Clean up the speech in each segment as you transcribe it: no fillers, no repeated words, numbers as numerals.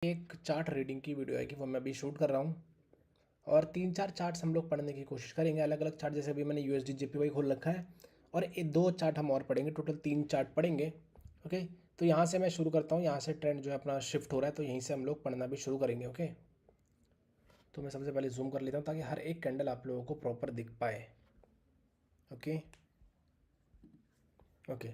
एक chart reading की video है कि वो मैं अभी शूट कर रहा हूँ और 3-4 चार्ट्स हम लोग पढ़ने की कोशिश करेंगे। अलग अलग चार्ट, जैसे अभी मैंने USD JPY खोल रखा है और ये 2 चार्ट हम और पढ़ेंगे, टोटल 3 चार्ट पढ़ेंगे। ओके, तो यहाँ से मैं शुरू करता हूँ। यहाँ से ट्रेंड जो है अपना शिफ्ट हो रहा है, तो यहीं से हम लोग पढ़ना भी शुरू करेंगे। ओके, तो मैं सबसे पहले जूम कर लेता हूँ ताकि हर एक कैंडल आप लोगों को प्रॉपर दिख पाए। ओके ओके,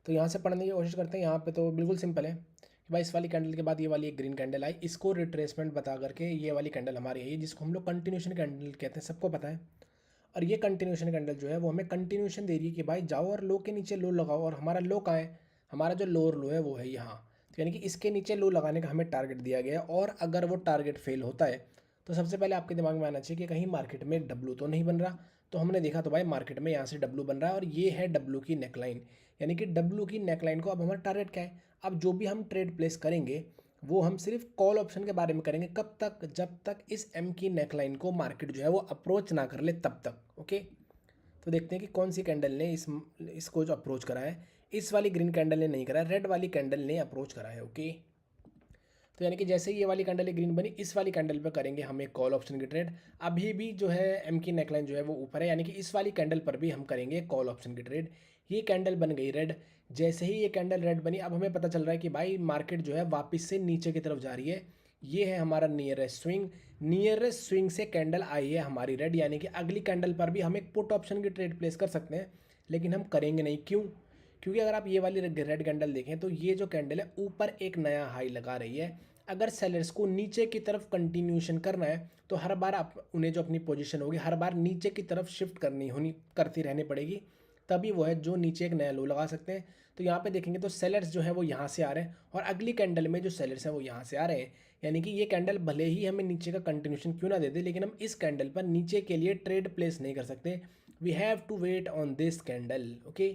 तो यहाँ से पढ़ने की कोशिश करते हैं। यहाँ पे तो बिल्कुल सिंपल है कि भाई इस वाली कैंडल के बाद ये वाली एक ग्रीन कैंडल आई, इसको रिट्रेसमेंट बता करके ये वाली कैंडल हमारी आई, जिसको हम लोग कंटिन्यूशन कैंडल कहते हैं, सबको पता है। और ये कंटिन्यूशन कैंडल जो है वो हमें कंटिन्यूशन दे रही है कि भाई जाओ और लो के नीचे लो लगाओ। और हमारा लो कहाँ है? हमारा जो लोअर लो है वो है यहाँ। तो यानी कि इसके नीचे लो लगाने का हमें टारगेट दिया गया है। और अगर वो टारगेट फेल होता है तो सबसे पहले आपके दिमाग में आना चाहिए कि कहीं मार्केट में डब्लू तो नहीं बन रहा। तो हमने देखा तो भाई मार्केट में यहाँ से डब्लू बन रहा है और ये है डब्लू की नेकलाइन। यानी कि डब्लू की नेकलाइन को अब हमारा टारगेट क्या है? अब जो भी हम ट्रेड प्लेस करेंगे वो हम सिर्फ कॉल ऑप्शन के बारे में करेंगे। कब तक? जब तक इस एम की नेकलाइन को मार्केट जो है वो अप्रोच ना कर ले तब तक। ओके, तो देखते हैं कि कौन सी कैंडल ने इसको जो अप्रोच करा है। इस वाली ग्रीन कैंडल ने नहीं करा, रेड वाली कैंडल ने अप्रोच करा है। ओके, तो यानी कि जैसे ही ये वाली कैंडल ग्रीन बनी, इस वाली कैंडल पर करेंगे हम एक कॉल ऑप्शन की ट्रेड। अभी भी जो है एम की नेकलाइन जो है वो ऊपर है, यानी कि इस वाली कैंडल पर भी हम करेंगे कॉल ऑप्शन की ट्रेड। ये कैंडल बन गई रेड। जैसे ही ये कैंडल रेड बनी, अब हमें पता चल रहा है कि भाई मार्केट जो है वापस से नीचे की तरफ जा रही है। ये है हमारा नियरेस्ट स्विंग। नियरेस्ट स्विंग से कैंडल आई है हमारी रेड, यानी कि अगली कैंडल पर भी हम एक पुट ऑप्शन की ट्रेड प्लेस कर सकते हैं, लेकिन हम करेंगे नहीं। क्यों? क्योंकि अगर आप ये वाली रेड कैंडल देखें तो ये जो कैंडल है ऊपर एक नया हाई लगा रही है। अगर सेलर्स को नीचे की तरफ कंटिन्यूशन करना है तो हर बार आप उन्हें जो अपनी पोजीशन होगी हर बार नीचे की तरफ शिफ्ट करती रहनी पड़ेगी, तभी वो है जो नीचे एक नया लो लगा सकते हैं। तो यहाँ पे देखेंगे तो सेलर्स जो है वो यहाँ से आ रहे हैं और अगली कैंडल में जो सेलर्स हैं वो यहाँ से आ रहे हैं। यानी कि ये कैंडल भले ही हमें नीचे का कंटिन्यूशन क्यों ना दे दे, लेकिन हम इस कैंडल पर नीचे के लिए ट्रेड प्लेस नहीं कर सकते। We have to wait on this candle. Okay,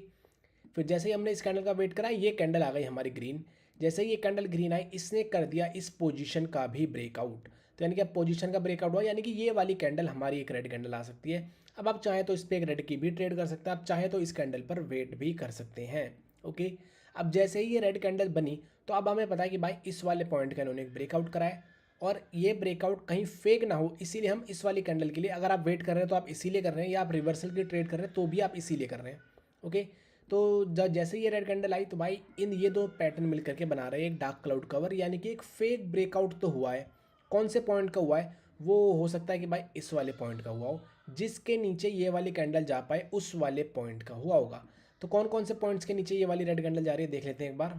फिर जैसे ही हमने इस कैंडल का वेट करा, ये कैंडल आ गई हमारी ग्रीन। जैसे ही ये कैंडल ग्रीन आई, इसने कर दिया इस पोजीशन का भी ब्रेकआउट। तो यानी कि अब पोजीशन का ब्रेकआउट हुआ, यानी कि ये वाली कैंडल हमारी एक रेड कैंडल आ सकती है। अब आप चाहें तो इस पर एक रेड की भी ट्रेड कर सकते हैं, आप चाहें तो इस कैंडल पर वेट भी कर सकते हैं। ओके, अब जैसे ही ये रेड कैंडल बनी तो अब हमें पता है कि भाई इस वाले पॉइंट का इन्होंने एक ब्रेकआउट करा है और ये ब्रेकआउट कहीं फेक ना हो, इसीलिए हम इस वाली कैंडल के लिए, अगर आप वेट कर रहे हैं तो आप इसीलिए कर रहे हैं, या आप रिवर्सल की ट्रेड कर रहे हैं तो भी आप इसीलिए कर रहे हैं। ओके, तो जैसे ये रेड कैंडल आई तो भाई इन ये दो पैटर्न मिल करके बना रहे हैं एक डार्क क्लाउड कवर, यानी कि एक फेक ब्रेकआउट तो हुआ है। कौन से पॉइंट का हुआ है? वो हो सकता है कि भाई इस वाले पॉइंट का हुआ हो, जिसके नीचे ये वाली कैंडल जा पाए उस वाले पॉइंट का हुआ होगा। तो कौन कौन से पॉइंट्स के नीचे ये वाली रेड कैंडल जा रही है देख लेते हैं एक बार।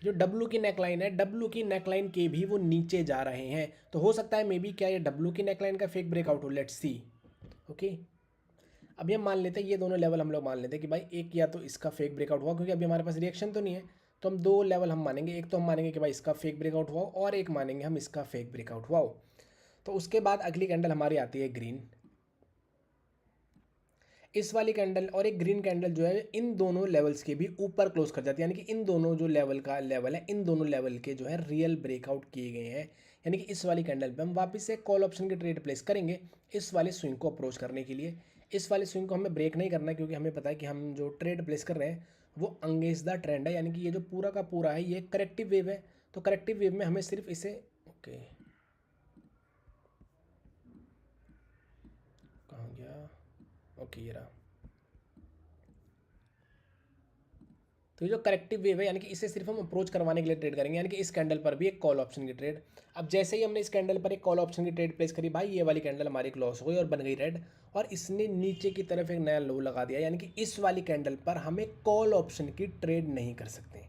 जो डब्लू की नेकलाइन है, डब्लू की नेकलाइन के भी वो नीचे जा रहे हैं, तो हो सकता है मे बी क्या ये डब्लू की नेकलाइन का फेक ब्रेकआउट हो। Let's see. ओके, अभी हम मान लेते हैं ये दोनों लेवल हम लोग मान लेते हैं कि भाई एक या तो इसका फेक ब्रेकआउट हुआ, क्योंकि अभी हमारे पास रिएक्शन तो नहीं है, तो हम दो लेवल हम मानेंगे। एक तो हम मानेंगे कि भाई इसका फेक ब्रेकआउट हुआ हो और एक मानेंगे हम इसका फेक ब्रेकआउट हुआ हो। तो उसके बाद अगली कैंडल हमारी आती है ग्रीन। इस वाली कैंडल और एक ग्रीन कैंडल जो है इन दोनों लेवल्स के भी ऊपर क्लोज कर जाती है, यानी कि इन दोनों जो लेवल का लेवल है इन दोनों लेवल के जो है रियल ब्रेकआउट किए गए हैं। यानी कि इस वाली कैंडल पे हम वापस से कॉल ऑप्शन की ट्रेड प्लेस करेंगे इस वाले स्विंग को अप्रोच करने के लिए। इस वाले स्विंग को हमें ब्रेक नहीं करना है, क्योंकि हमें पता है कि हम जो ट्रेड प्लेस कर रहे हैं वो अंगेज द ट्रेंड है, यानी कि ये जो पूरा का पूरा है ये करेक्टिव वेव है। तो करेक्टिव वेव में हमें सिर्फ इसे, ओके कहाँ गया, ओके ये रहा। तो ये जो करेक्टिव वेव है, यानी कि इसे सिर्फ हम अप्रोच करवाने के लिए ट्रेड करेंगे, यानी कि इस कैंडल पर भी एक कॉल ऑप्शन की ट्रेड। अब जैसे ही हमने इस कैंडल पर एक कॉल ऑप्शन की ट्रेड प्लेस करी, भाई ये वाली कैंडल हमारी एक लॉस हो गई और बन गई रेड, और इसने नीचे की तरफ एक नया लो लगा दिया, यानी कि इस वाली कैंडल पर हमें कॉल ऑप्शन की ट्रेड नहीं कर सकते।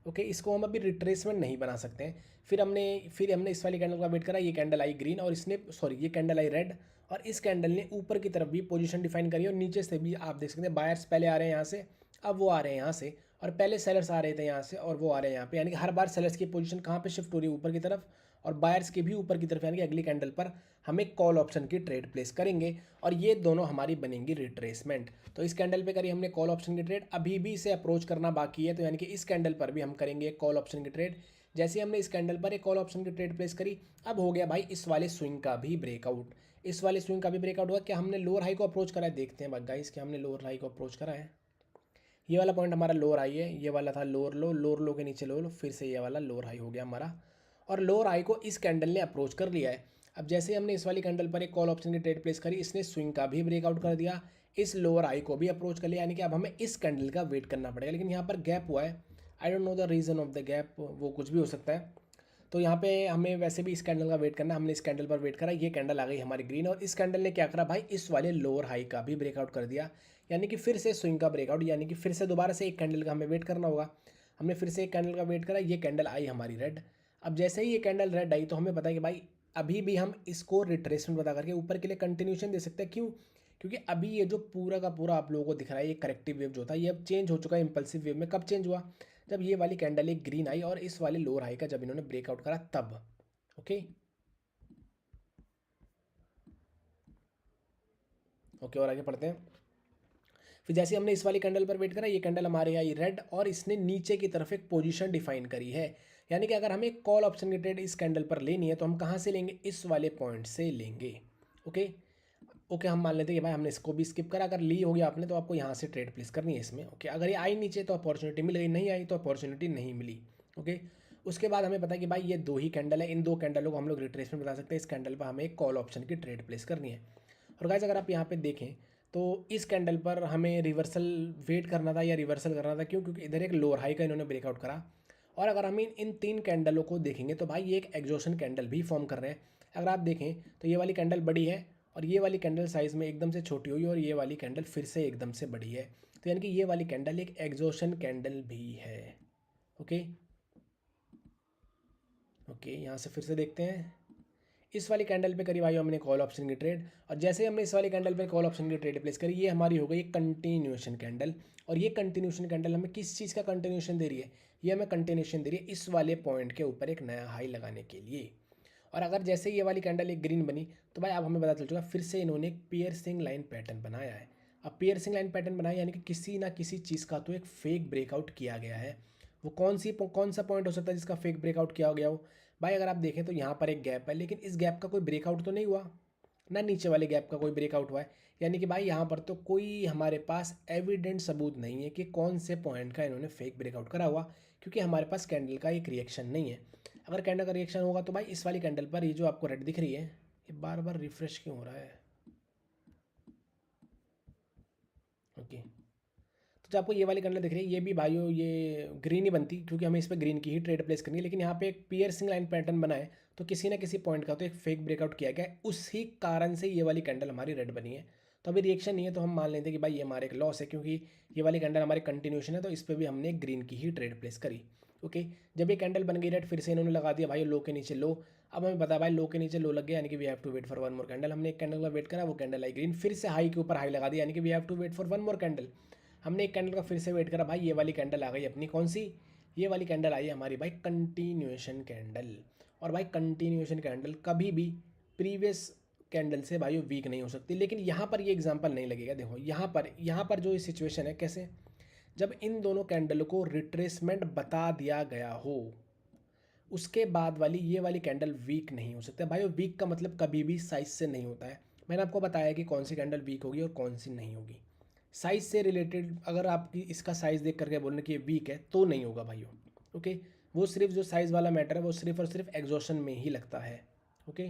ओके, इसको हम अभी रिट्रेसमेंट नहीं बना सकते हैं। फिर हमने इस वाली कैंडल का वेट करा, ये कैंडल आई ग्रीन और इसने सॉरी ये कैंडल आई रेड, और इस कैंडल ने ऊपर की तरफ भी पोजीशन डिफाइन करी और नीचे से भी आप देख सकते हैं बायर्स पहले आ रहे हैं यहाँ से, अब वो आ रहे हैं यहाँ से, और पहले सेलर्स आ रहे थे यहाँ से और वो आ रहे हैं यहाँ पे, यानी कि हर बार सेलर्स की पोजीशन कहाँ पे शिफ्ट हो रही है? ऊपर की तरफ, और बायर्स की भी ऊपर की तरफ, यानी कि अगली कैंडल पर हमें कॉल ऑप्शन की ट्रेड प्लेस करेंगे और ये दोनों हमारी बनेंगी रिट्रेसमेंट। तो इस कैंडल पे करी हमने कॉल ऑप्शन की ट्रेड, अभी भी इसे अप्रोच करना बाकी है, तो यानी कि इस कैंडल पर भी हम करेंगे कॉल ऑप्शन की ट्रेड। जैसे हमने इस कैंडल पर एक कॉल ऑप्शन की ट्रेड प्लेस करी, अब हो गया भाई इस वाले स्विंग का भी ब्रेकआउट। इस वाले स्विंग का भी ब्रेकआउट हुआ। क्या हमने लोअर हाई को अप्रोच करा है? देखते हैं गाइस, क्या हमने लोअर हाई को अप्रोच करा है? ये वाला पॉइंट हमारा लोअर हाई है, ये वाला था लोअर लो के नीचे लो, फिर से ये वाला लोअर हाई हो गया हमारा, और लोअर हाई को इस कैंडल ने अप्रोच कर लिया है। अब जैसे ही हमने इस वाली कैंडल पर एक कॉल ऑप्शन की ट्रेड प्लेस करी, इसने स्विंग का भी ब्रेकआउट कर दिया, इस लोअर हाई को भी अप्रोच कर लिया, यानी कि अब हमें इस कैंडल का वेट करना पड़ेगा। लेकिन यहाँ पर गैप हुआ है, I don't know the reason of the gap, वो कुछ भी हो सकता है। तो यहाँ पे हमें वैसे भी इस कैंडल का वेट करना है, हमने इस कैंडल पर वेट करा, ये कैंडल आ गई हमारी ग्रीन, और इस कैंडल ने क्या करा भाई, इस वाले लोअर हाई का भी ब्रेकआउट कर दिया, यानी कि फिर से स्विंग का ब्रेकआउट, यानी कि फिर से दोबारा से एक कैंडल का हमें वेट करना होगा। हमने फिर से एक कैंडल का वेट करा, ये कैंडल आई हमारी रेड। अब जैसे ही ये कैंडल रेड आई तो हमें पता है कि भाई अभी भी हम इसको रिट्रेसमेंट बता करके ऊपर के लिए कंटिन्यूशन दे सकते हैं। क्यों? क्योंकि अभी ये जो पूरा का पूरा आप लोगों को दिख रहा है, ये करेक्टिव वेव जो था ये अब चेंज हो चुका है इंपल्सिव वेव में। कब चेंज हुआ? जब ये वाली कैंडल एक ग्रीन आई और इस वाले लोअर हाई का जब इन्होंने ब्रेकआउट करा तब। ओके ओके, और आगे पढ़ते हैं। फिर जैसे हमने इस वाली कैंडल पर वेट करा, ये कैंडल हमारे आई रेड, और इसने नीचे की तरफ एक पोजीशन डिफाइन करी है, यानी कि अगर हमें कॉल ऑप्शन की ट्रेड इस कैंडल पर लेनी है तो हम कहाँ से लेंगे? इस वाले पॉइंट से लेंगे। ओके ओके, हम मान लेते हैं कि भाई हमने इसको भी स्किप करा, अगर ली होगी आपने तो आपको यहाँ से ट्रेड प्लेस करनी है इसमें। ओके, अगर ये आई नीचे तो अपॉर्चुनिटी मिल गई, नहीं आई तो अपॉर्चुनिटी नहीं मिली। ओके, उसके बाद हमें पता है कि भाई ये दो ही कैंडल है, इन दो कैंडलों को हम लोग रिट्रेसमेंट बता सकते हैं। इस कैंडल पर हमें एक कॉल ऑप्शन की ट्रेड प्लेस करनी है। और गाइस अगर आप यहाँ पे देखें तो इस कैंडल पर हमें रिवर्सल वेट करना था या रिवर्सल करना था। क्यों? क्योंकि इधर एक लोअर हाई का इन्होंने ब्रेकआउट करा, और अगर हम इन तीन कैंडलों को देखेंगे तो भाई ये एक एग्जॉशन कैंडल भी फॉर्म कर रहे हैं। अगर आप देखें तो ये वाली कैंडल बड़ी है, और ये वाली कैंडल साइज़ में एकदम से छोटी हुई, और ये वाली कैंडल फिर से एकदम से बड़ी है, तो यानी कि ये वाली कैंडल एक एग्जॉशन कैंडल भी है। ओके ओके, यहाँ से फिर से देखते हैं। इस वाली कैंडल पे करी भाई हमने कॉल ऑप्शन की ट्रेड, और जैसे ही हमने इस वाली कैंडल पे कॉल ऑप्शन की ट्रेड प्लेस करी, ये हमारी हो गई कंटिन्यूएशन कैंडल। और ये कंटिन्यूएशन कैंडल हमें किस चीज़ का कंटिन्यूएशन दे रही है? ये हमें कंटिन्यूएशन दे रही है इस वाले पॉइंट के ऊपर एक नया हाई लगाने के लिए। और अगर जैसे ये वाली कैंडल एक ग्रीन बनी तो भाई अब हमें पता चल चुका फिर से इन्होंने एक पियर्सिंग लाइन पैटर्न बनाया है। अब पियर्सिंग लाइन पैटर्न बनाया यानी कि किसी ना किसी चीज़ का तो एक फेक ब्रेकआउट किया गया है। वो कौन सा पॉइंट हो सकता है जिसका फेक ब्रेकआउट किया गया हो? भाई अगर आप देखें तो यहाँ पर एक गैप है, लेकिन इस गैप का कोई ब्रेकआउट तो नहीं हुआ ना, नीचे वाले गैप का कोई ब्रेकआउट हुआ है, यानी कि भाई यहाँ पर तो कोई हमारे पास एविडेंट सबूत नहीं है कि कौन से पॉइंट का इन्होंने फेक ब्रेकआउट करा हुआ, क्योंकि हमारे पास कैंडल का एक रिएक्शन नहीं है। अगर कैंडल का रिएक्शन होगा तो भाई इस वाली कैंडल पर ये जो आपको रेड दिख रही है, ये बार बार रिफ्रेश क्यों हो रहा है? ओके, तो जो आपको ये वाली कैंडल दिख रही है ये भी भाइयों ये ग्रीन ही बनती, क्योंकि हमें इस पर ग्रीन की ही ट्रेड प्लेस करनी है। लेकिन यहाँ पे एक पियर्सिंग लाइन पैटर्न बना है, तो किसी ना किसी पॉइंट का तो एक फेक ब्रेकआउट किया गया है, उसी कारण से ये वाली कैंडल हमारी रेड बनी है। तो अभी रिएक्शन नहीं है तो हम मान लेते हैं कि भाई ये हमारे एक लॉस है, क्योंकि ये वाली कैंडल हमारी कंटिन्यूशन है, तो इस पर भी हमने ग्रीन की ही ट्रेड प्लेस करी। ओके, जब ये कैंडल बन गई रेड, फिर से इन्होंने लगा दिया भाई लो के नीचे लो। अब हमें पता है भाई लो के नीचे लो लग गया, यानी कि we have to wait for one more candle. हमने एक कैंडल का वेट करा, वो कैंडल आई ग्रीन, फिर से हाई के ऊपर हाई लगा दिया, यानी कि we have to wait for one more candle. हमने एक कैंडल का फिर से वेट करा, भाई ये वाली कैंडल आ गई अपनी, कौन सी? ये वाली कैंडल आई हमारी भाई कंटिन्यूएशन कैंडल। और भाई कंटिन्यूएशन कैंडल कभी भी प्रीवियस कैंडल से भाई वीक नहीं हो सकती। लेकिन यहाँ पर ये एग्जांपल नहीं लगेगा। देखो यहाँ पर जो सिचुएशन है, कैसे? जब इन दोनों कैंडल को रिट्रेसमेंट बता दिया गया हो, उसके बाद वाली ये वाली कैंडल वीक नहीं हो सकता भाई। वीक का मतलब कभी भी साइज से नहीं होता है। मैंने आपको बताया कि कौन सी कैंडल वीक होगी और कौन सी नहीं होगी। साइज से रिलेटेड अगर आपकी इसका साइज़ देख करके बोलने कि ये वीक है तो नहीं होगा भाइयों। ओके, वो सिर्फ जो साइज़ वाला मैटर है वो सिर्फ और सिर्फ एग्जॉशन में ही लगता है। ओके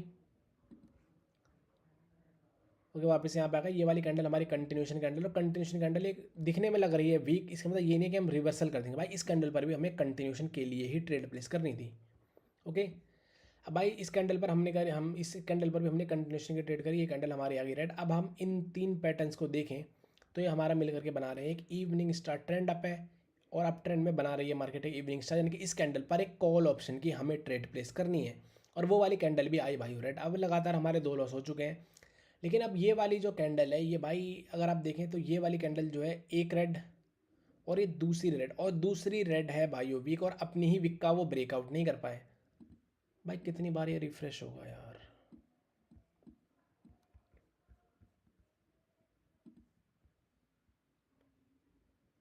ओके, वापस यहाँ पे आ गया। ये वाली कैंडल हमारी कंटिन्यूशन कैंडल, और कंटिन्यूशन कैंडल एक दिखने में लग रही है वीक, इसका मतलब ये नहीं कि हम रिवर्सल कर देंगे भाई। इस कैंडल पर भी हमें कंटिन्यूशन के लिए ही ट्रेड प्लेस करनी थी। ओके, अब भाई इस कैंडल पर हमने करी, हम इस कैंडल पर भी हमने कंटिन्यूशन की ट्रेड करी, ये कैंडल हमारी आ गई रेड। अब हम इन तीन पैटर्न्स को देखें तो ये हमारा मिल करके बना रहे हैं एक इवनिंग स्टार ट्रेंड अप है, और अप ट्रेंड में बना रही है मार्केट एक इवनिंग स्टार, यानी कि इस कैंडल पर एक कॉल ऑप्शन की हमें ट्रेड प्लेस करनी है। और वो वाली कैंडल भी आई भाई रेड। अब लगातार हमारे दो लॉस हो चुके हैं। लेकिन अब ये वाली जो कैंडल है ये भाई अगर आप देखें तो ये वाली कैंडल जो है एक रेड और ये दूसरी रेड, और दूसरी रेड है भाइयों वीक, और अपनी ही वीक का वो ब्रेकआउट नहीं कर पाए। भाई कितनी बार ये रिफ्रेश होगा यार?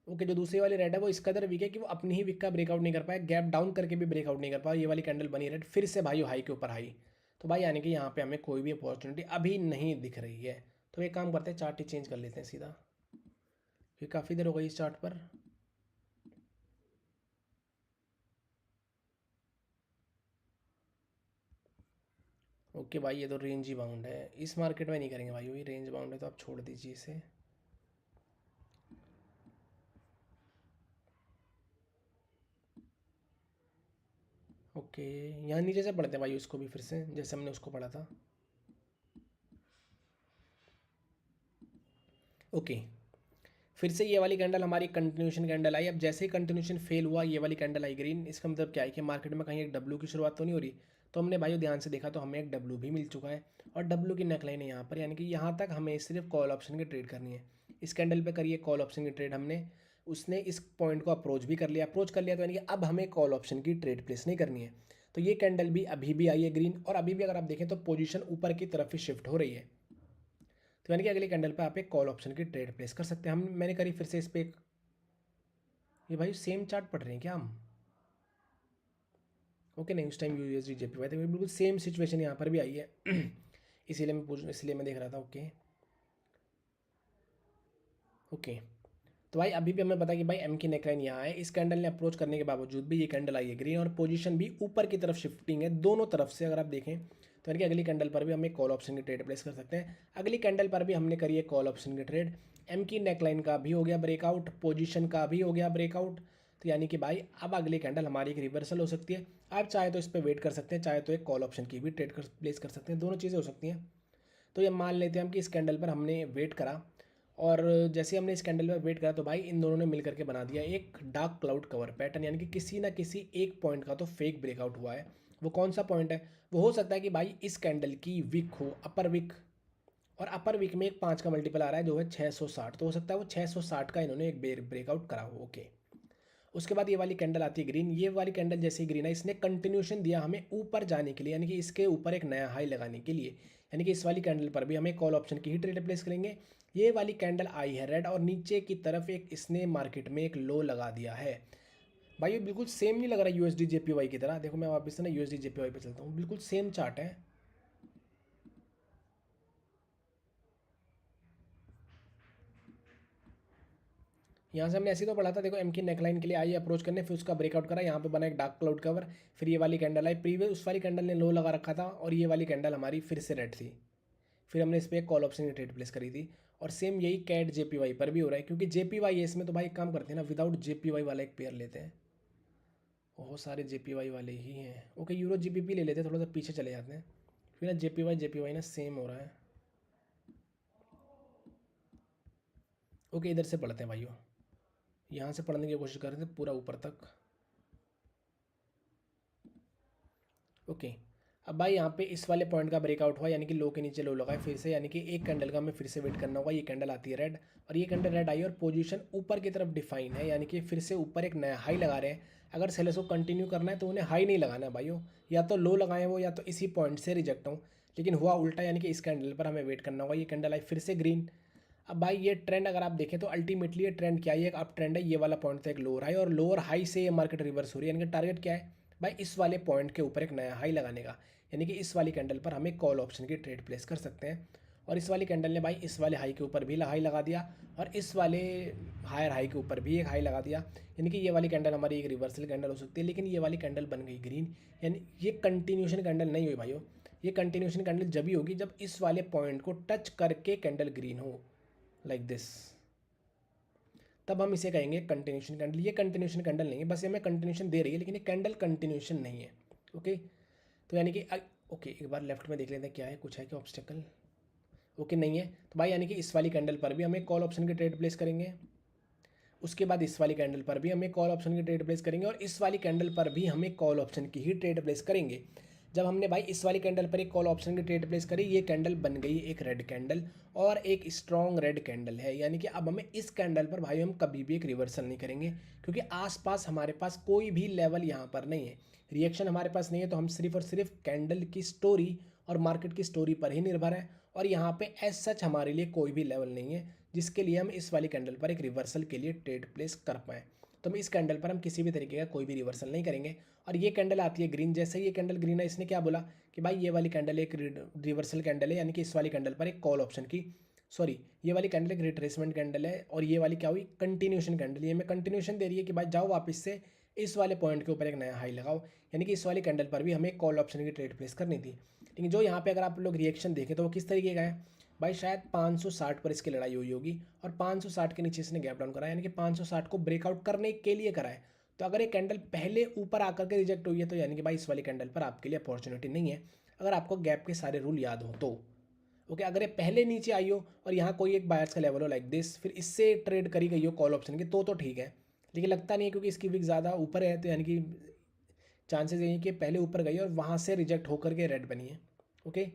ओके, जो दूसरी वाली रेड है वो इस कदर वीक है कि वो अपनी ही वीक का ब्रेकआउट नहीं कर पाया, गैप डाउन करके भी ब्रेकआउट नहीं कर पाया। ये वाली कैंडल बनी रेड, फिर से भाई हाई के ऊपर हाई। तो भाई यानी कि यहाँ पे हमें कोई भी अपॉर्चुनिटी अभी नहीं दिख रही है। तो एक काम करते हैं, चार्ट ही चेंज कर लेते हैं सीधा, फिर काफ़ी देर हो गई इस चार्ट पर। ओके भाई, ये तो रेंज ही बाउंड है, इस मार्केट में नहीं करेंगे भाई, ये रेंज बाउंड है तो आप छोड़ दीजिए इसे। ओके, यहाँ नीचे से पढ़ते हैं भाई उसको भी फिर से, जैसे हमने उसको पढ़ा था। ओके, फिर से ये वाली कैंडल हमारी कंटिन्यूशन कैंडल आई। अब जैसे ही कंटिन्यूशन फेल हुआ, ये वाली कैंडल आई ग्रीन, इसका मतलब क्या है कि मार्केट में कहीं एक डब्ल्यू की शुरुआत तो नहीं हो रही। तो हमने भाई ध्यान से देखा तो हमें एक डब्ल्यू भी मिल चुका है, और डब्ल्यू की नेकलाइन है यहाँ पर, यानी कि यहाँ तक हमें सिर्फ कॉल ऑप्शन की ट्रेड करनी है। इस कैंडल पे करिए कॉल ऑप्शन की ट्रेड हमने, उसने इस पॉइंट को अप्रोच भी कर लिया, अप्रोच कर लिया तो यानी कि अब हमें कॉल ऑप्शन की ट्रेड प्लेस नहीं करनी है। तो ये कैंडल भी अभी भी आई है ग्रीन, और अभी भी अगर आप देखें तो पोजीशन ऊपर की तरफ ही शिफ्ट हो रही है। तो यानी कि अगली कैंडल पे आप एक कॉल ऑप्शन की ट्रेड प्लेस कर सकते हैं। हम मैंने करी फिर से इस पे ये भाई सेम चार्ट पढ़ रहे हैं क्या हम? ओके नहीं, उस टाइम यूएसडी जेपीवाई था, बिल्कुल सेम सिचुएशन यहाँ पर भी आई है। इसलिए मैं देख रहा था। ओके ओके, तो भाई अभी भी हमें पता कि भाई एम की नेकलाइन यहाँ है, इस कैंडल ने अप्रोच करने के बावजूद भी ये कैंडल आई है ग्रीन, और पोजीशन भी ऊपर की तरफ शिफ्टिंग है दोनों तरफ से अगर आप देखें तो। यानी कि अगली कैंडल पर भी हम एक कॉल ऑप्शन की ट्रेड प्लेस कर सकते हैं। अगली कैंडल पर भी हमने करी है कॉल ऑप्शन की ट्रेड, एम की नेकलाइन का भी हो गया ब्रेकआउट, पोजीशन का भी हो गया ब्रेकआउट। तो यानी कि भाई अब अगली कैंडल हमारी एक रिवर्सल हो सकती है। आप चाहे तो इस पर वेट कर सकते हैं, चाहे तो एक कॉल ऑप्शन की भी ट्रेड प्लेस कर सकते हैं, दोनों चीज़ें हो सकती हैं। तो ये मान लेते हैं हम कि इस कैंडल पर हमने वेट करा, और जैसे हमने इस कैंडल पर वेट करा तो भाई इन दोनों ने मिल करके बना दिया एक डार्क क्लाउड कवर पैटर्न, यानी कि किसी ना किसी एक पॉइंट का तो फेक ब्रेकआउट हुआ है। वो कौन सा पॉइंट है? वो हो सकता है कि भाई इस कैंडल की विक हो अपर विक, और अपर विक में एक 5 का मल्टीपल आ रहा है जो है 660, तो हो सकता है वो 660 का इन्होंने एक ब्रेकआउट करा हो। ओके, उसके बाद ये वाली कैंडल आती है ग्रीन, ये वाली कैंडल जैसे ही ग्रीन है, इसने कंटिन्यूशन दिया हमें ऊपर जाने के लिए, यानी कि इसके ऊपर एक नया हाई लगाने के लिए। यानी कि इस वाली कैंडल पर भी हमें कॉल ऑप्शन की ही ट्रेड प्लेस करेंगे। ये वाली कैंडल आई है रेड, और नीचे की तरफ एक इसने मार्केट में एक लो लगा दिया है। भाई ये बिल्कुल सेम नहीं लग रहा यूएसडी जेपीवाई की तरह। देखो मैं वापस से ना यूएसडी जेपीवाई पे चलता हूँ, बिल्कुल सेम चार्ट है। यहाँ से हमने ऐसे तो पढ़ा था, देखो एम की नेकलाइन के लिए आई अप्रोच करने, फिर उसका ब्रेकआउट करा, यहाँ पे बना एक डार्क क्लाउड कवर, फिर ये वाली कैंडल आई, प्रीवियस उस वाली कैंडल ने लो लगा रखा था, और ये वाली कैंडल हमारी फिर से रेड थी। फिर हमने इस पर एक कॉल ऑप्शन की ट्रेड प्लेस करी थी। और सेम यही कैट जेपीवाई पर भी हो रहा है, क्योंकि जेपीवाई है इसमें, तो भाई एक काम करते हैं ना, विदाउट जेपीवाई वाला एक पेयर लेते हैं। बहुत सारे जेपीवाई वाले ही हैं। ओके, यूरो जीबीपी ले लेते हैं, थोड़ा सा पीछे चले जाते हैं, फिर ना जेपीवाई ना सेम हो रहा है। ओके, इधर से पढ़ते हैं भाइयों, यहाँ से पढ़ने की कोशिश कर रहे थे पूरा ऊपर तक। ओके, अब भाई यहाँ पे इस वाले पॉइंट का ब्रेकआउट हुआ, यानी कि लो के नीचे लो लगा है फिर से, यानी कि एक कैंडल का हमें फिर से वेट करना होगा। ये कैंडल आती है रेड, और ये कैंडल रेड आई और पोजीशन ऊपर की तरफ डिफाइन है, यानी कि फिर से ऊपर एक नया हाई लगा रहे हैं। अगर सेलर्स को कंटिन्यू करना है तो उन्हें हाई नहीं लगाना है भाइयों, या तो लो लगाएं वो, या तो इसी पॉइंट से रिजेक्ट हो। लेकिन हुआ उल्टा, यानी कि इस कैंडल पर हमें वेट करना होगा। ये कैंडल आई फिर से ग्रीन। अब भाई ये ट्रेंड अगर आप देखें तो अल्टीमेटली ये ट्रेंड क्या है, एक अप ट्रेंड है। ये वाला पॉइंट था एक लोअर हाई, और लोअर हाई से ये मार्केट रिवर्स हो रही है, यानी कि टारगेट क्या है भाई, इस वाले पॉइंट के ऊपर एक नया हाई लगाने का। यानी कि इस वाली कैंडल पर हमें कॉल ऑप्शन की ट्रेड प्लेस कर सकते हैं। और इस वाली कैंडल ने भाई इस वाले हाई के ऊपर भी हाई लगा दिया, और इस वाले हायर हाई के ऊपर भी एक हाई लगा दिया। यानी कि ये वाली कैंडल हमारी एक रिवर्सल कैंडल हो सकती है, लेकिन ये वाली कैंडल बन गई ग्रीन, यानी ये कंटिन्यूशन कैंडल नहीं हुई भाइयों। ये कंटिन्यूशन कैंडल जब ही होगी जब इस वाले पॉइंट को टच करके कैंडल ग्रीन हो, लाइक दिस, तब हम इसे कहेंगे कंटिन्यूशन कैंडल। ये कंटिन्यूशन कैंडल नहीं है, बस ये हमें कंटिन्यूशन दे रही है, लेकिन ये कैंडल कंटिन्यूशन नहीं है। ओके, तो यानी कि ओके एक बार लेफ्ट में देख लेते हैं क्या है, कुछ है क्या ऑब्स्टेकल? ओके नहीं है, तो भाई यानी कि इस वाली कैंडल पर भी हमें कॉल ऑप्शन की ट्रेड प्लेस करेंगे। उसके बाद इस वाली कैंडल पर भी हमें कॉल ऑप्शन की ट्रेड प्लेस करेंगे, और इस वाली कैंडल पर भी हमें कॉल ऑप्शन की ही ट्रेड प्लेस करेंगे। जब हमने भाई इस वाली कैंडल पर एक कॉल ऑप्शन की ट्रेड प्लेस करी, ये कैंडल बन गई एक रेड कैंडल, और एक स्ट्रॉन्ग रेड कैंडल है। यानी कि अब हमें इस कैंडल पर भाई हम कभी भी एक रिवर्सल नहीं करेंगे, क्योंकि आसपास हमारे पास कोई भी लेवल यहाँ पर नहीं है, रिएक्शन हमारे पास नहीं है। तो हम सिर्फ और सिर्फ कैंडल की स्टोरी और मार्केट की स्टोरी पर ही निर्भर है, और यहाँ पे एज सच हमारे लिए कोई भी लेवल नहीं है जिसके लिए हम इस वाली कैंडल पर एक रिवर्सल के लिए ट्रेड प्लेस कर पाएँ। तो हम इस कैंडल पर हम किसी भी तरीके का कोई भी रिवर्सल नहीं करेंगे। और ये कैंडल आती है ग्रीन, जैसे ही ये कैंडल ग्रीन है, इसने क्या बोला कि भाई ये वाली कैंडल एक रिवर्सल कैंडल है, यानी कि इस वाली कैंडल पर एक कॉल ऑप्शन की, सॉरी ये वाली कैंडल एक रिट्रेसमेंट कैंडल है, और ये वाली क्या हुई कंटिन्यूशन कैंडल। ये हमें कंटिन्यूशन दे रही है कि भाई जाओ वापस से इस वाले पॉइंट के ऊपर एक नया हाई लगाओ, यानी कि इस वाली कैंडल पर भी हमें कॉल ऑप्शन की ट्रेड प्लेस करनी थी। लेकिन जो यहाँ पे अगर आप लोग रिएक्शन देखें तो वो किस तरीके का है भाई, शायद 560 पर इसकी लड़ाई हुई होगी और 560 के नीचे इसने गैप डाउन करा है, यानी कि 560 को ब्रेकआउट करने के लिए करा है। तो अगर ये कैंडल पहले ऊपर आकर के रिजेक्ट हुई है तो यानी कि भाई इस वाली कैंडल पर आपके लिए अपॉर्चुनिटी नहीं है, अगर आपको गैप के सारे रूल याद हो तो। ओके, अगर ये पहले नीचे आई हो और यहाँ कोई एक बायर्स का लेवल हो लाइक दिस, फिर इससे ट्रेड करी गई हो कॉल ऑप्शन की तो ठीक है, लेकिन लगता नहीं है क्योंकि इसकी विक ज़्यादा ऊपर है, तो यानी कि चांसेस यही कि पहले ऊपर गई और वहाँ से रिजेक्ट होकर के रेड बनी है। ओके,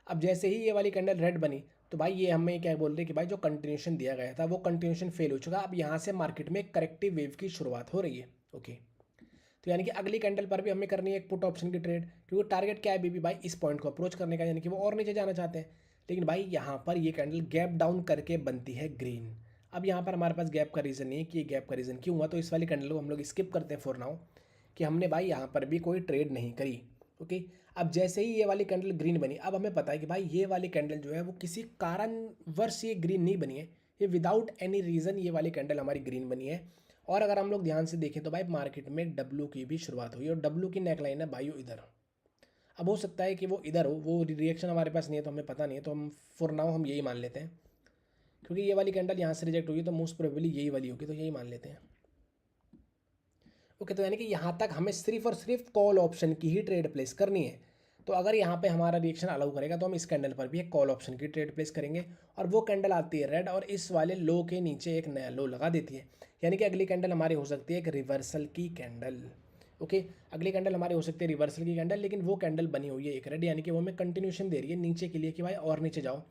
अब जैसे ही ये वाली कैंडल रेड बनी तो भाई ये हमें क्या बोल रहे हैं कि भाई जो कंटिन्यूशन दिया गया था वो कंटिन्यूशन फेल हो चुका, अब यहाँ से मार्केट में करेक्टिव वेव की शुरुआत हो रही है। ओके, तो यानी कि अगली कैंडल पर भी हमें करनी है एक पुट ऑप्शन की ट्रेड, क्योंकि टारगेट क्या है बीबी भाई, इस पॉइंट को अप्रोच करने का, यानी कि वो और नीचे जाना चाहते हैं। लेकिन भाई यहाँ पर ये कैंडल गैप डाउन करके बनती है ग्रीन। अब यहाँ पर हमारे पास गैप का रीज़न नहीं है कि ये गैप का रीज़न क्यों हुआ, तो इस वाली कैंडल को हम लोग स्किप करते हैं फॉर नाउ, कि हमने भाई यहाँ पर भी कोई ट्रेड नहीं करी। ओके, अब जैसे ही ये वाली कैंडल ग्रीन बनी, अब हमें पता है कि भाई ये वाली कैंडल जो है वो किसी कारणवश ये ग्रीन नहीं बनी है, ये विदाउट एनी रीज़न ये वाली कैंडल हमारी ग्रीन बनी है। और अगर हम लोग ध्यान से देखें तो भाई मार्केट में डब्लू की भी शुरुआत हुई और डब्लू की नेकलाइन है भाई इधर। अब हो सकता है कि वो इधर हो, वो रिएक्शन हमारे पास नहीं है तो हमें पता नहीं है, तो हम फॉर नाउ हम यही मान लेते हैं, क्योंकि ये वाली कैंडल यहाँ से रिजेक्ट हुई तो मोस्ट प्रोबेबली यही वाली होगी, तो यही मान लेते हैं। ओके, तो यानी कि यहाँ तक हमें सिर्फ और सिर्फ कॉल ऑप्शन की ही ट्रेड प्लेस करनी है। तो अगर यहाँ पे हमारा रिएक्शन अलाउ करेगा तो हम इस कैंडल पर भी एक कॉल ऑप्शन की ट्रेड प्लेस करेंगे, और वो कैंडल आती है रेड और इस वाले लो के नीचे एक नया लो लगा देती है, यानी कि अगली कैंडल हमारी हो सकती है एक रिवर्सल की कैंडल। ओके, अगली कैंडल हमारी हो सकती है रिवर्सल की कैंडल, लेकिन वो कैंडल बनी हुई है एक रेड, यानी कि वो हमें कंटिन्यूशन दे रही है नीचे के लिए कि भाई और नीचे जाओ।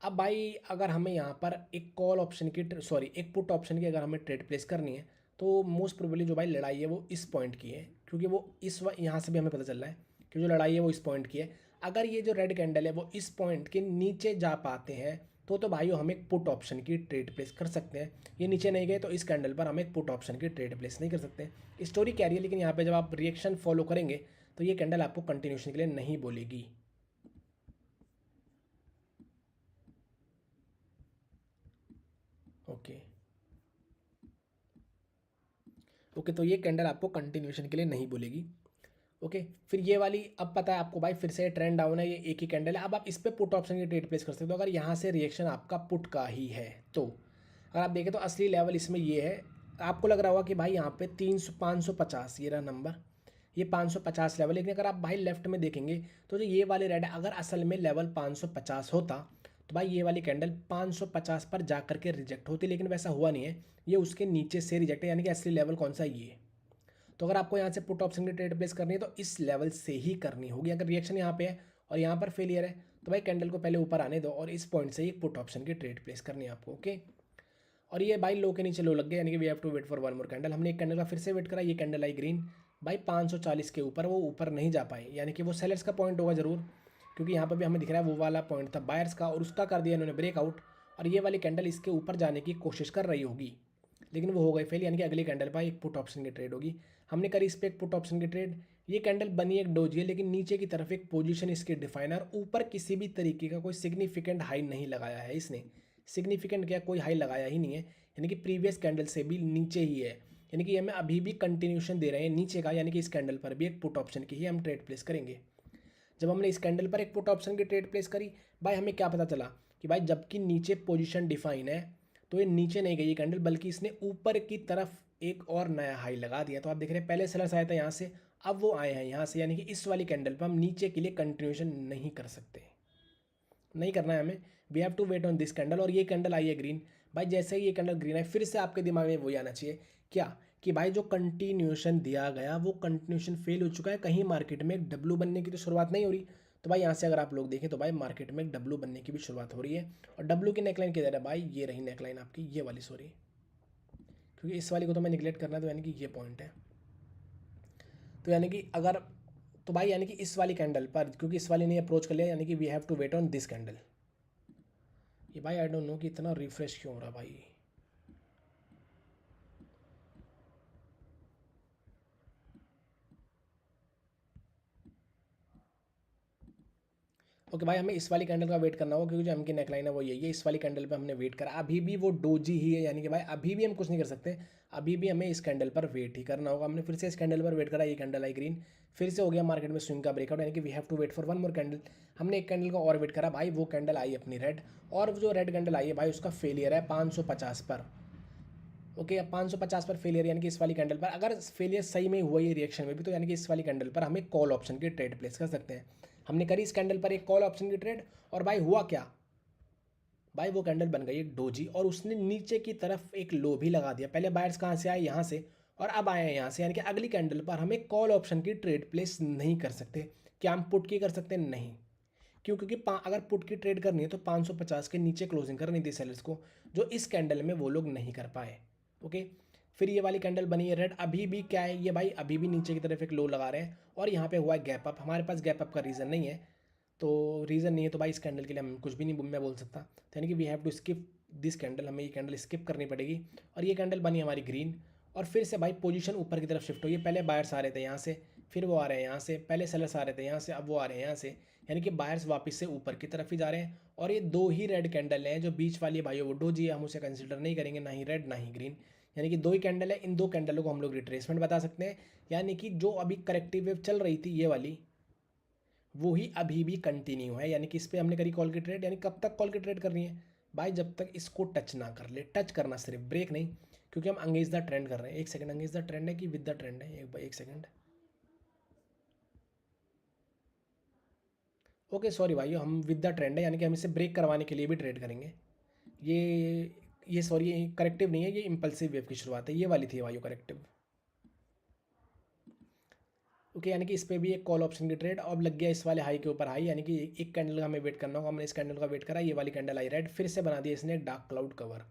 अब भाई अगर हमें यहाँ पर एक कॉल ऑप्शन की सॉरी एक पुट ऑप्शन की अगर हमें ट्रेड प्लेस करनी है तो मोस्ट प्रोबेबली जो भाई लड़ाई है वो इस पॉइंट की है, क्योंकि वो यहाँ से भी हमें पता चल रहा है कि जो लड़ाई है वो इस पॉइंट की है। अगर ये जो रेड कैंडल है वो इस पॉइंट के नीचे जा पाते हैं तो भाई हम एक पुट ऑप्शन की ट्रेड प्लेस कर सकते हैं। ये नीचे नहीं गए तो इस कैंडल पर हम एक पुट ऑप्शन की ट्रेड प्लेस नहीं कर सकते। स्टोरी क्या रही है, लेकिन यहाँ पे जब आप रिएक्शन फॉलो करेंगे तो ये कैंडल आपको कंटिन्यूशन के लिए नहीं बोलेगी। ओके ओके, तो ये कैंडल आपको कंटिन्यूशन के लिए नहीं बोलेगी। ओके, फिर ये वाली अब पता है आपको भाई फिर से ट्रेंड डाउन है, ये एक ही कैंडल है। अब आप इस पे पुट ऑप्शन की ट्रेड प्लेस कर सकते हो, तो अगर यहाँ से रिएक्शन आपका पुट का ही है तो अगर आप देखें तो असली लेवल इसमें ये है। आपको लग रहा होगा कि भाई यहाँ पे 550 ये रहा नंबर, ये 550 लेवल, लेकिन अगर आप भाई लेफ्ट में देखेंगे तो जो ये वाले रेड है अगर असल में लेवल 550 होता तो भाई ये वाली कैंडल 550 पर जा करके रिजेक्ट होती, लेकिन वैसा हुआ नहीं है, ये उसके नीचे से रिजेक्ट है, यानी कि असली लेवल कौन सा है ये। तो अगर आपको यहाँ से पुट ऑप्शन की ट्रेड प्लेस करनी है तो इस लेवल से ही करनी होगी। अगर रिएक्शन यहाँ पे है और यहाँ पर फेलियर है तो भाई कैंडल को पहले ऊपर आने दो और इस पॉइंट से ही पुट ऑप्शन की ट्रेड प्लेस करनी है आपको। ओके, और ये भाई लो के नीचे लो लग गया, यानी कि we have to wait for one more candle. हमने एक कैंडल का फिर से वेट करा, ये कैंडल आई ग्रीन भाई 540 के ऊपर, वो ऊपर नहीं जा पाए, यानी कि वो सेलर्स का पॉइंट होगा ज़रूर, क्योंकि यहाँ पर भी हमें दिख रहा है वो वाला पॉइंट था बायर्स का और उसका कर दिया इन्होंने ब्रेकआउट, और ये वाली कैंडल इसके ऊपर जाने की कोशिश कर रही होगी लेकिन वो हो गई फेल, यानी कि अगली कैंडल पर एक पुट ऑप्शन की ट्रेड होगी। हमने करी इस पर एक पुट ऑप्शन की ट्रेड, ये कैंडल बनी एक डोजी है, लेकिन नीचे की तरफ एक पोजीशन इसकी डिफाइनर, ऊपर किसी भी तरीके का कोई सिग्निफिकेंट हाई नहीं लगाया है इसने। सिग्निफिकेंट क्या, कोई हाई लगाया ही नहीं है, यानी कि प्रीवियस कैंडल से भी नीचे ही है, यानी कि हमें अभी भी कंटिन्यूशन दे रहे हैं नीचे का, यानी कि इस कैंडल पर भी एक पुट ऑप्शन की ही हम ट्रेड प्लेस करेंगे। जब हमने इस कैंडल पर एक पुट ऑप्शन की ट्रेड प्लेस करी भाई हमें क्या पता चला कि भाई जबकि नीचे पोजीशन डिफाइन है तो ये नीचे नहीं गई ये कैंडल, बल्कि इसने ऊपर की तरफ एक और नया हाई लगा दिया। तो आप देख रहे हैं पहले सेलर्स आया था यहाँ से, अब वो आए हैं यहाँ से, यानी कि इस वाली कैंडल पर हम नीचे के लिए कंटिन्यूशन नहीं कर सकते, नहीं करना है हमें। We have to wait on this candle, और ये कैंडल आई है ग्रीन भाई, जैसे ही ये कैंडल ग्रीन है फिर से आपके दिमाग में वही आना चाहिए क्या कि भाई जो कंटिन्यूशन दिया गया वो कंटिन्यूशन फेल हो चुका है, कहीं मार्केट में एक डब्लू बनने की तो शुरुआत नहीं हो रही। तो भाई यहाँ से अगर आप लोग देखें तो भाई मार्केट में एक डब्लू बनने की भी शुरुआत हो रही है, और डब्लू की नेकलाइन किधर है भाई, ये रही नेकलाइन आपकी, ये वाली सॉरी, क्योंकि इस वाली को तो मैं निगलेक्ट करना है, तो यानी कि ये पॉइंट है। तो यानी कि अगर तो भाई यानी कि इस वाली कैंडल पर क्योंकि इस वाली ने अप्रोच कर लिया, यानी कि we have to wait on this candle. ये भाई आई डोंट नो कि इतना रिफ्रेश क्यों हो रहा भाई। ओके भाई, हमें इस वाली कैंडल का वेट करना होगा क्योंकि जो एम की नेकलाइन है वो यही है। इस वाली कैंडल पे हमने वेट करा, अभी भी वो डोजी ही है, यानी कि भाई अभी भी हम कुछ नहीं कर सकते, अभी भी हमें इस कैंडल पर वेट ही करना होगा। हमने फिर से इस कैंडल पर वेट करा, ये कैंडल आई ग्रीन, फिर से हो गया मार्केट में स्विंग का ब्रेकआउट, यानी कि we have to wait for one more candle. हमने एक कैंडल का और वेट करा भाई, वो कैंडल आई अपनी रेड, और जो रेड कैंडल आई है भाई उसका फेलियर है 550 पर। ओके, अब 550 पर फेलियर, यानी कि इस वाली कैंडल पर अगर फेलियर सही में हुआ ये रिएक्शन में भी, तो यानी कि इस वाली कैंडल पर हमें कॉल ऑप्शन की ट्रेड प्लेस कर सकते हैं। हमने करी इस कैंडल पर एक कॉल ऑप्शन की ट्रेड, और भाई हुआ क्या भाई, वो कैंडल बन गई एक डोजी, और उसने नीचे की तरफ एक लो भी लगा दिया। पहले बायर्स कहाँ से आए, यहाँ से, और अब आए हैं यहाँ से, यानी कि अगली कैंडल पर हमें कॉल ऑप्शन की ट्रेड प्लेस नहीं कर सकते। क्या हम पुट की कर सकते हैं? नहीं। क्यों? क्योंकि अगर पुट की ट्रेड करनी है तो 550 के नीचे क्लोजिंग करनी थी सेलर्स को, जो इस कैंडल में वो लोग नहीं कर पाए। ओके, फिर ये वाली कैंडल बनी है रेड, अभी भी क्या है ये भाई, अभी भी नीचे की तरफ एक लो लगा रहे हैं, और यहाँ पे हुआ है गैप अप। हमारे पास गैप अप का रीज़न नहीं है, तो रीज़न नहीं है तो भाई इस कैंडल के लिए हम कुछ भी नहीं मैं बोल सकता। तो यानी कि we have to skip this candle, हमें ये कैंडल स्किप करनी पड़ेगी। और ये कैंडल बनी हमारी ग्रीन, और फिर से भाई पोजीशन ऊपर की तरफ शिफ्ट हुई है। पहले बायर्स आ रहे थे यहाँ से, फिर वो आ रहे हैं यहाँ से, पहले सेलर्स आ रहे थे यहाँ से, अब वो आ रहे हैं यहाँ से, यानी कि बायर्स वापस से ऊपर की तरफ ही जा रहे हैं। और ये दो ही रेड कैंडल हैं, जो बीच वाली भाई वो डोजी है, हम उसे कंसिडर नहीं करेंगे, ना ही रेड ना ही ग्रीन, यानी कि दो ही कैंडल है। इन दो कैंडलों को हम लोग रिट्रेसमेंट बता सकते हैं, यानी कि जो अभी करेक्टिव वेव चल रही थी ये वाली, वो ही अभी भी कंटिन्यू है। यानी कि इस पर हमने करी कॉल की ट्रेड, यानी कब तक कॉल की ट्रेड करनी है भाई, जब तक इसको टच ना कर ले। टच करना सिर्फ, ब्रेक नहीं, क्योंकि हम अंगेज द ट्रेंड कर रहे हैं। एक सेकंड, अंगेज द ट्रेंड है कि विद द ट्रेंड है, एक सेकंड। ओके सॉरी भाई, हम विद द ट्रेंड है, यानी कि हम इसे ब्रेक करवाने के लिए भी ट्रेड करेंगे। ये सॉरी, ये करेक्टिव नहीं है, ये इम्पल्सिव वेव की शुरुआत है, ये वाली थी भाई करेक्टिव। ओके, यानी कि इस पर भी एक कॉल ऑप्शन की ट्रेड, अब लग गया इस वाले हाई के ऊपर हाई, यानी कि एक कैंडल का हमें वेट करना होगा। हमने इस कैंडल का वेट करा, ये वाली कैंडल आई रेड, फिर से बना दिया इसने dark cloud cover.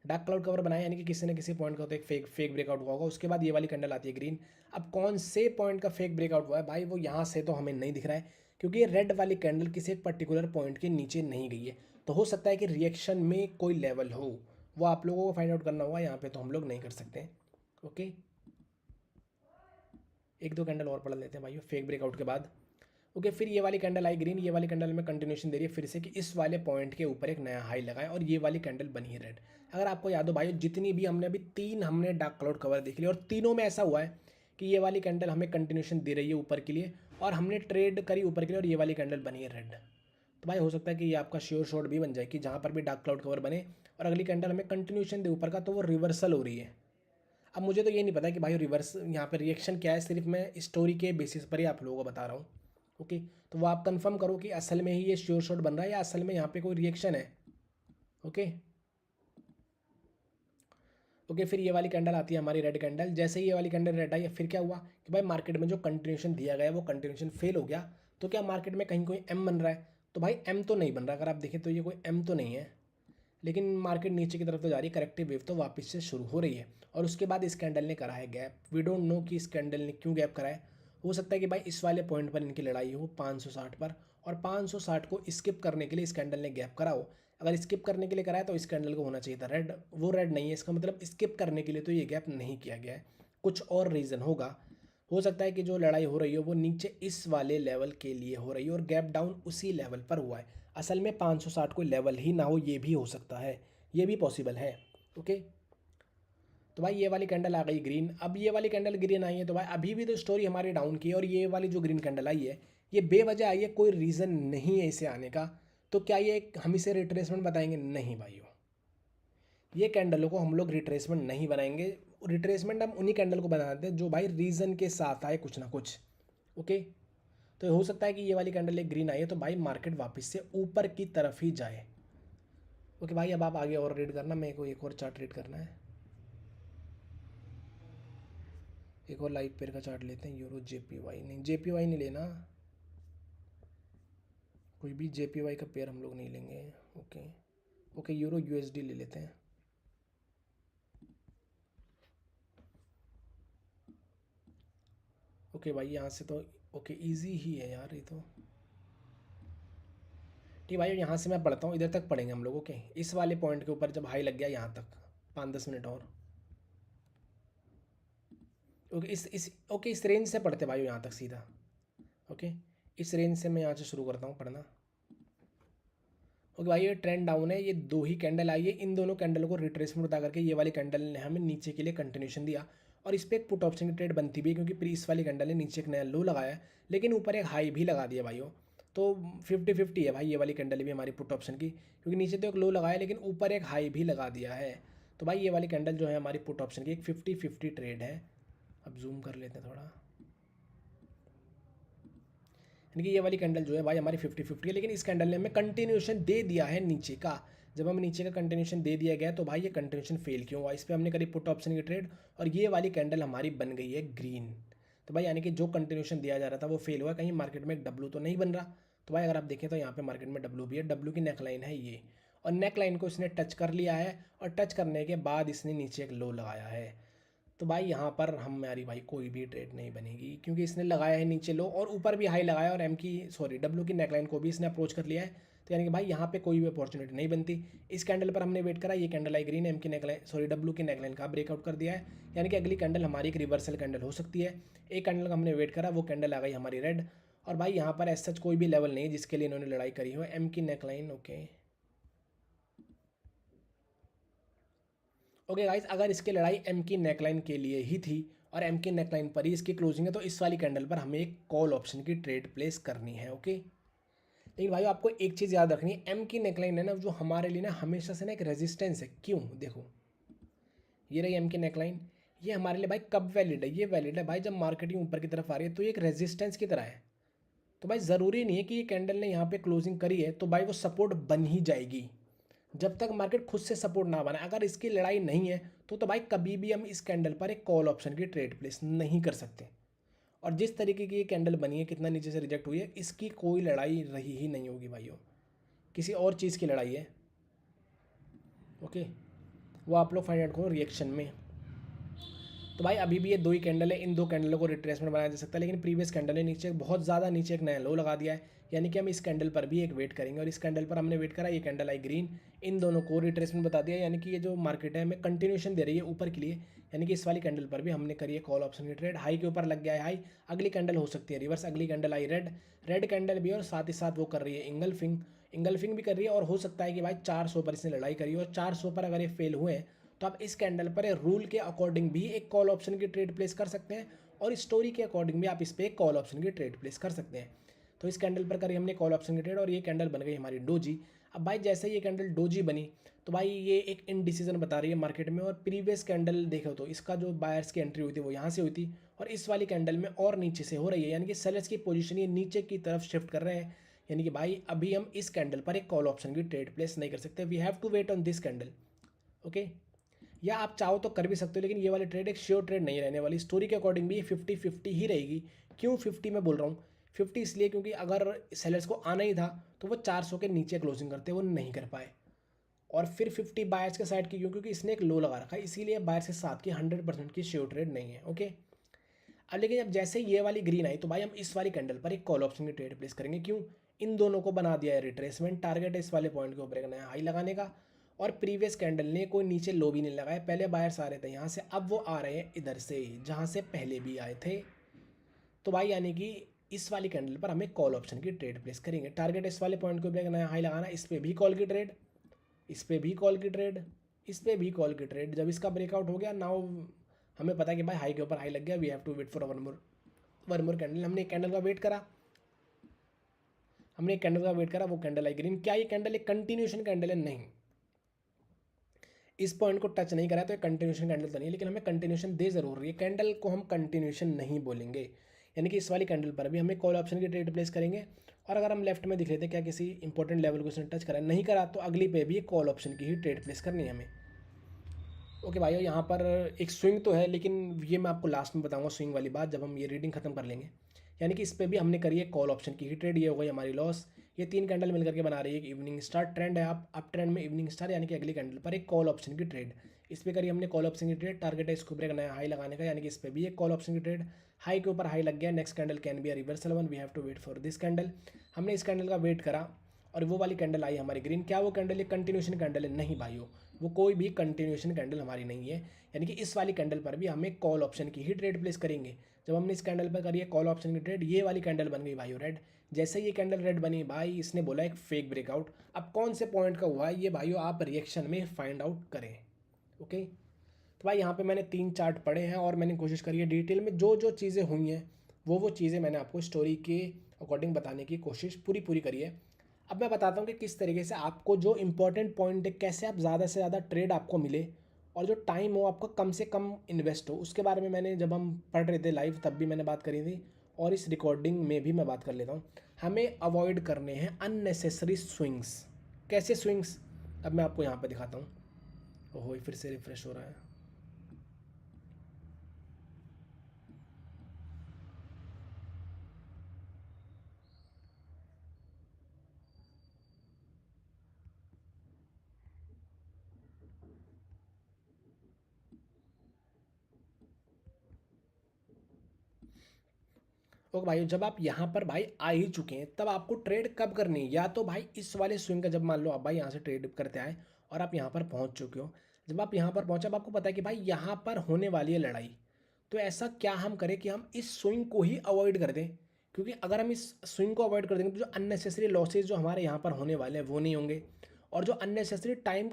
Dark cloud cover बनाया, यानी कि किसी न किसी पॉइंट का तो एक फेक ब्रेकआउट हुआ होगा। उसके बाद ये वाली कैंडल आती है ग्रीन। अब कौन से पॉइंट का फेक ब्रेकआउट हुआ है भाई, वो यहाँ से तो हमें नहीं दिख रहा है, क्योंकि ये रेड वाली कैंडल किसी एक पर्टिकुलर पॉइंट के नीचे नहीं गई है। तो हो सकता है कि रिएक्शन में कोई लेवल हो, वो आप लोगों को फाइंड आउट करना होगा, यहाँ पे तो हम लोग नहीं कर सकते। ओके, एक दो कैंडल और पढ़ लेते हैं भाई फेक ब्रेकआउट के बाद। ओके, फिर ये वाली कैंडल आई ग्रीन, ये वाली कैंडल में कंटिन्यूशन दे रही है फिर से कि इस वाले पॉइंट के ऊपर एक नया हाई लगाए, और ये वाली कैंडल बनी है रेड। अगर आपको याद हो भाई, जितनी भी हमने अभी तीन हमने डार्क क्लाउड कवर देख लिया, और तीनों में ऐसा हुआ है कि ये वाली कैंडल हमें कंटिन्यूशन दे रही है ऊपर के लिए, और हमने ट्रेड करी ऊपर के लिए, और ये वाली कैंडल बनी है रेड। तो भाई हो सकता है कि ये आपका श्योर शॉट भी बन जाए कि जहाँ पर भी डार्क क्लाउड कवर बने और अगली कैंडल हमें कंटिन्यूशन दे ऊपर का, तो वो रिवर्सल हो रही है। अब मुझे तो ये नहीं पता कि भाई रिवर्स यहाँ पर रिएक्शन क्या है, सिर्फ मैं स्टोरी के बेसिस पर ही आप लोगों को बता रहा हूँ। ओके, तो वो आप कंफर्म करो कि असल में ही ये श्योर शॉट बन रहा है या असल में यहाँ पे कोई रिएक्शन है। ओके, ओके, फिर ये वाली कैंडल आती है हमारी रेड कैंडल। जैसे ही ये वाली कैंडल रेड आई, फिर क्या हुआ कि भाई मार्केट में जो कंटिन्यूशन दिया गया है वो कंटिन्यूशन फेल हो गया। तो क्या मार्केट में कहीं कोई एम बन रहा है? तो भाई एम तो नहीं बन रहा, अगर आप देखें तो ये कोई एम तो नहीं है, लेकिन मार्केट नीचे की तरफ तो जा रही है, करेक्टिव वेव तो वापस से शुरू हो रही है। और उसके बाद इस कैंडल ने करा है गैप। वी डोंट नो कि इस कैंडल ने क्यों गैप करा है। हो सकता है कि भाई इस वाले पॉइंट पर इनकी लड़ाई हो 560 पर, और 560 को स्किप करने के लिए इस कैंडल ने गैप करा हो। अगर स्किप करने के लिए करा है तो इस कैंडल को होना चाहिए था रेड, वो रेड नहीं है, इसका मतलब स्किप करने के लिए तो ये गैप नहीं किया गया है, कुछ और रीज़न होगा। हो सकता है कि जो लड़ाई हो रही हो वो नीचे इस वाले लेवल के लिए हो रही है, और गैप डाउन उसी लेवल पर हुआ है। असल में 560 कोई लेवल ही ना हो, ये भी हो सकता है, ये भी पॉसिबल है। ओके, तो भाई ये वाली कैंडल आ गई ग्रीन। अब ये वाली कैंडल ग्रीन आई है, तो भाई अभी भी तो स्टोरी हमारी डाउन की है, और ये वाली जो ग्रीन कैंडल आई है ये बेवजह आई है, कोई रीज़न नहीं है इसे आने का। तो क्या ये हम इसे रिट्रेसमेंट बताएंगे? नहीं भाइयों, ये कैंडलों को हम लोग रिट्रेसमेंट नहीं बनाएंगे। रिट्रेसमेंट हम उन्हीं कैंडल को बनाते हैं जो भाई रीज़न के साथ आए कुछ ना कुछ। ओके, तो हो सकता है कि ये वाली कैंडल एक ग्रीन आई है, तो भाई मार्केट वापस से ऊपर की तरफ ही जाए। ओके भाई, अब आप आगे और रीड करना, मेरे को एक और चार्ट रीड करना है। एक और लाइव पेयर का चार्ट लेते हैं, यूरो जेपीवाई, नहीं जेपीवाई नहीं लेना, कोई भी जेपीवाई का पेयर हम लोग नहीं लेंगे। ओके, ओके, यूरो यूएसडी ले लेते हैं। ओके भाई, यहाँ से तो ओके इजी ही है यार ये तो। ठीक भाई, यहाँ से मैं पढ़ता हूँ, इधर तक पढ़ेंगे हम लोग। ओके, इस वाले पॉइंट के ऊपर जब हाई लग गया यहाँ तक, 5-10 मिनट और। ओके, इस रेंज से पढ़ते भाई यहाँ तक सीधा। ओके, इस रेंज से मैं यहाँ से शुरू करता हूँ पढ़ना। ओके भाई, ये ट्रेंड डाउन है, ये दो ही कैंडल आई है, इन दोनों कैंडल को रिट्रेसमेंट बता करके ये वाली कैंडल ने हमें नीचे के लिए कंटिन्यूशन दिया और इस पर एक पुट ऑप्शन की ट्रेड बनती भी है क्योंकि इस वाली कैंडल ने नीचे एक नया लो लगाया है लेकिन ऊपर एक हाई भी लगा दिया भाइयों। तो 50-50 है भाई ये वाली कैंडल भी हमारी पुट ऑप्शन की, क्योंकि नीचे तो एक लो लगाया लेकिन ऊपर एक हाई भी लगा दिया है। तो भाई ये वाली कैंडल जो है हमारी पुट ऑप्शन की एक 50-50 ट्रेड है। अब जूम कर लेते हैं थोड़ा, यानी कि ये वाली कैंडल जो है भाई हमारी 50-50 है, लेकिन इस कैंडल ने हमें कंटिन्यूशन दे दिया है नीचे का। जब हमें नीचे का कंटिन्यूशन दे दिया गया तो भाई ये कंटिन्यूशन फेल क्यों हुआ, इस पर हमने करी पुट ऑप्शन की ट्रेड और ये वाली कैंडल हमारी बन गई है ग्रीन। तो भाई यानी कि जो कंटिन्यूशन दिया जा रहा था वो फेल हुआ, कहीं मार्केट में एक डब्लू तो नहीं बन रहा। तो भाई अगर आप देखें तो यहाँ पे मार्केट में डब्लू भी है, डब्लू की नेकलाइन है ये, और नेकलाइन को इसने टच कर लिया है और टच करने के बाद इसने नीचे एक लो लगाया है। तो भाई यहाँ पर हमारी भाई कोई भी ट्रेड नहीं बनेगी क्योंकि इसने लगाया है नीचे लो और ऊपर भी हाई लगाया और डब्लू की नेकलाइन को भी इसने अप्रोच कर लिया है। तो यानी कि भाई यहाँ पे कोई भी अपॉर्चुनिटी नहीं बनती। इस कैंडल पर हमने वेट करा, ये कैंडल आई ग्रीन, डब्लू की नेकलाइन का ब्रेकआउट कर दिया है, यानी कि अगली कैंडल हमारी एक रिवर्सल कैंडल हो सकती है। एक कैंडल का हमने वेट करा, वो कैंडल आ गई हमारी रेड। और भाई यहाँ पर एज सच कोई भी लेवल नहीं है जिसके लिए इन्होंने लड़ाई करी हो। एम की नेकलाइन ओके गाइस, अगर इसकी लड़ाई एम की नेकलाइन के लिए ही थी और एम की नेकलाइन पर ही इसकी क्लोजिंग है तो इस वाली कैंडल पर हमें एक कॉल ऑप्शन की ट्रेड प्लेस करनी है। ओके, लेकिन भाई आपको एक चीज़ याद रखनी है, एम की नेकलाइन है ना जो हमारे लिए ना हमेशा से ना एक रेजिस्टेंस है। क्यों, देखो ये रही एम की नेकलाइन, ये हमारे लिए भाई कब वैलिड है, ये वैलिड है भाई जब मार्केटिंग ऊपर की तरफ आ रही है, तो ये एक रेजिस्टेंस की तरह है। तो भाई ज़रूरी नहीं है कि ये कैंडल ने यहाँ पे क्लोजिंग करी है तो भाई वो सपोर्ट बन ही जाएगी। जब तक मार्केट खुद से सपोर्ट ना बनाए, अगर इसकी लड़ाई नहीं है तो भाई कभी भी हम इस कैंडल पर एक कॉल ऑप्शन की ट्रेड प्लेस नहीं कर सकते। और जिस तरीके की ये कैंडल बनी है, कितना नीचे से रिजेक्ट हुई है, इसकी कोई लड़ाई रही ही नहीं होगी भाइयों, किसी और चीज़ की लड़ाई है। ओके, वो आप लोग फाइंड आउट करो रिएक्शन में। तो भाई अभी भी ये दो ही कैंडल है, इन दो कैंडलों को रिट्रेसमेंट बनाया जा सकता है, लेकिन प्रीवियस कैंडल ने नीचे बहुत ज़्यादा नीचे एक नया लो लगा दिया है, यानी कि हम इस कैंडल पर भी एक वेट करेंगे। और इस कैंडल पर हमने वेट करा, ये कैंडल आई ग्रीन, इन दोनों को रिट्रेसमेंट बता दिया, यानी कि ये जो मार्केट है हमें कंटिन्यूशन दे रही है ऊपर के लिए, यानी कि इस वाली कैंडल पर भी हमने करी है कॉल ऑप्शन की ट्रेड। हाई के ऊपर लग गया है हाई, अगली कैंडल हो सकती है रिवर्स, अगली candle I read, red candle भी, और साथ ही साथ वो कर रही है इंगल्फिंग भी कर रही है, और हो सकता है कि भाई 400 पर इसने लड़ाई करी और 400 पर अगर ये फेल हुए हैं तो आप इस कैंडल पर रूल के अकॉर्डिंग भी एक कॉल ऑप्शन की ट्रेड प्लेस कर सकते हैं और स्टोरी के अकॉर्डिंग भी आप इस पर एक कॉल ऑप्शन की ट्रेड प्लेस कर सकते हैं। तो इस कैंडल पर करी हमने कॉल ऑप्शन की ट्रेड और ये कैंडल बन गई हमारी डोजी। अब भाई जैसे ये कैंडल डोजी बनी तो भाई ये एक इनडिसीजन बता रही है मार्केट में, और प्रीवियस कैंडल देखो तो इसका जो बायर्स की एंट्री हुई थी वो यहाँ से हुई थी और इस वाली कैंडल में और नीचे से हो रही है, यानी कि सेलर्स की पोजीशन ये नीचे की तरफ शिफ्ट कर रहे हैं, यानी कि भाई अभी हम इस कैंडल पर एक कॉल ऑप्शन की ट्रेड प्लेस नहीं कर सकते। We have to wait on this candle. Okay, या आप चाहो तो कर भी सकते हो, लेकिन ये वाली ट्रेड एक श्योर ट्रेड नहीं रहने वाली। स्टोरी के अकॉर्डिंग भी ये 50-50 ही रहेगी। क्यों 50 मैं बोल रहा हूँ, 50 इसलिए क्योंकि अगर सेलर्स को आना ही था तो वो 400 के नीचे क्लोजिंग करते, वो नहीं कर पाए। और फिर 50 बायर्स के साइड की क्यों, क्योंकि इसने एक लो लगा रखा है, इसीलिए बायर्स के साथ की 100% की श्योर ट्रेड नहीं है। ओके, अब लेकिन जब जैसे ये वाली ग्रीन आई तो भाई हम इस वाली कैंडल पर एक कॉल ऑप्शन की ट्रेड प्लेस करेंगे। क्यों, इन दोनों को बना दिया है रिट्रेसमेंट, टारगेट है इस वाले पॉइंट के ऊपर एक नया हाई लगाने का, और प्रीवियस कैंडल ने कोई नीचे लो भी नहीं लगाया, पहले बायर्स आ रहे थे यहाँ से, अब वो आ रहे हैं इधर से जहाँ से पहले भी आए थे। तो भाई यानी कि इस वाली कैंडल पर हमें कॉल ऑप्शन की ट्रेड प्लेस करेंगे, टारगेट इस वाले पॉइंट के ऊपर एक नया हाई लगाना, इस पर भी कॉल की ट्रेड, इस पर भी कॉल की ट्रेड, इस पर भी कॉल की ट्रेड। जब इसका ब्रेकआउट हो गया, नाउ हमें पता है कि भाई हाई के ऊपर हाई लग गया, we have to wait for one more candle. हमने एक कैंडल का वेट करा, वो कैंडल आई ग्रीन। क्या ये कैंडल एक कंटिन्यूशन कैंडल है? नहीं, इस पॉइंट को टच नहीं करा तो ये कंटिन्यूशन कैंडल तो नहीं, लेकिन हमें कंटिन्यूशन दे जरूर रही है, कैंडल को हम कंटिन्यूशन नहीं बोलेंगे। यानी कि इस वाली कैंडल पर भी हमें कॉल ऑप्शन की ट्रेड प्लेस करेंगे। और अगर हम लेफ्ट में दिख लेते क्या किसी इंपॉर्टेंट लेवल को इसने टच करा, नहीं करा, तो अगली पे भी कॉल ऑप्शन की ही ट्रेड प्लेस करनी है हमें। ओके भाई, यहाँ पर एक स्विंग तो है, लेकिन ये मैं आपको लास्ट में बताऊंगा स्विंग वाली बात जब हम ये रीडिंग खत्म कर लेंगे। यानी कि इस पर भी हमने करी है कॉल ऑप्शन की ही ट्रेड, ये हो गई हमारी लॉस। ये तीन कैंडल मिलकर के बना रही है एक इवनिंग स्टार ट्रेंड है, आप अप ट्रेंड में इवनिंग स्टार, यानी कि अगली कैंडल पर एक कॉल ऑप्शन की ट्रेड। इस पर करी हमने कॉल ऑप्शन की ट्रेड, टारगेट है इसको ब्रेक नया हाई लगाने का, यानी कि इस पर भी एक कॉल ऑप्शन की ट्रेड। हाई के ऊपर हाई लग गया, next candle can be a reversal one, we have to wait for this candle. हमने इस कैंडल का वेट करा और वो वाली कैंडल आई हमारी ग्रीन। क्या वो कैंडल एक कंटिन्यूशन कैंडल है? नहीं भाइयों, वो कोई भी कंटिन्यूशन कैंडल हमारी नहीं है। यानी कि इस वाली कैंडल पर भी हमें कॉल ऑप्शन की ही ट्रेड प्लेस करेंगे। जब हमने इस कैंडल पर करी है कॉल ऑप्शन की ट्रेड, ये वाली कैंडल बन गई भाई रेड। जैसे ये कैंडल रेड बनी भाई, इसने बोला एक फेक ब्रेकआउट। अब कौन से पॉइंट का हुआ है ये भाइयों आप रिएक्शन में फाइंड आउट करें। ओके, तो भाई यहाँ पे मैंने 3 चार्ट पढ़े हैं और मैंने कोशिश करी है डिटेल में जो जो चीज़ें हुई हैं वो चीज़ें मैंने आपको स्टोरी के अकॉर्डिंग बताने की कोशिश पूरी करी है। अब मैं बताता हूँ कि किस तरीके से आपको जो इंपॉर्टेंट पॉइंट है, कैसे आप ज़्यादा से ज़्यादा ट्रेड आपको मिले और जो टाइम हो आपका कम से कम इन्वेस्ट हो, उसके बारे में मैंने जब हम पढ़ रहे थे लाइव तब भी मैंने बात करी थी और इस रिकॉर्डिंग में भी मैं बात कर लेता हूँ। हमें अवॉइड करने हैं अननेसेसरी स्विंग्स। कैसे स्विंग्स, अब मैं आपको यहाँ पर दिखाता हूँ। ओहो, फिर से रिफ्रेश हो रहा है। ओके भाई, जब आप यहाँ पर भाई आ ही चुके हैं तब आपको ट्रेड कब करनी है, या तो भाई इस वाले स्विंग का, जब मान लो आप भाई यहाँ से ट्रेड करते आए और आप यहाँ पर पहुँच चुके हो, जब आप यहाँ पर पहुँचे अब आपको पता है कि भाई यहाँ पर होने वाली है लड़ाई, तो ऐसा क्या हम करें कि हम इस स्विंग को ही अवॉइड कर दें। क्योंकि अगर हम इस स्विंग को अवॉइड कर देंगे तो जो अननेसेसरी लॉसेज जो हमारे यहाँ पर होने वाले हैं वो नहीं होंगे, और जो अननेसेसरी टाइम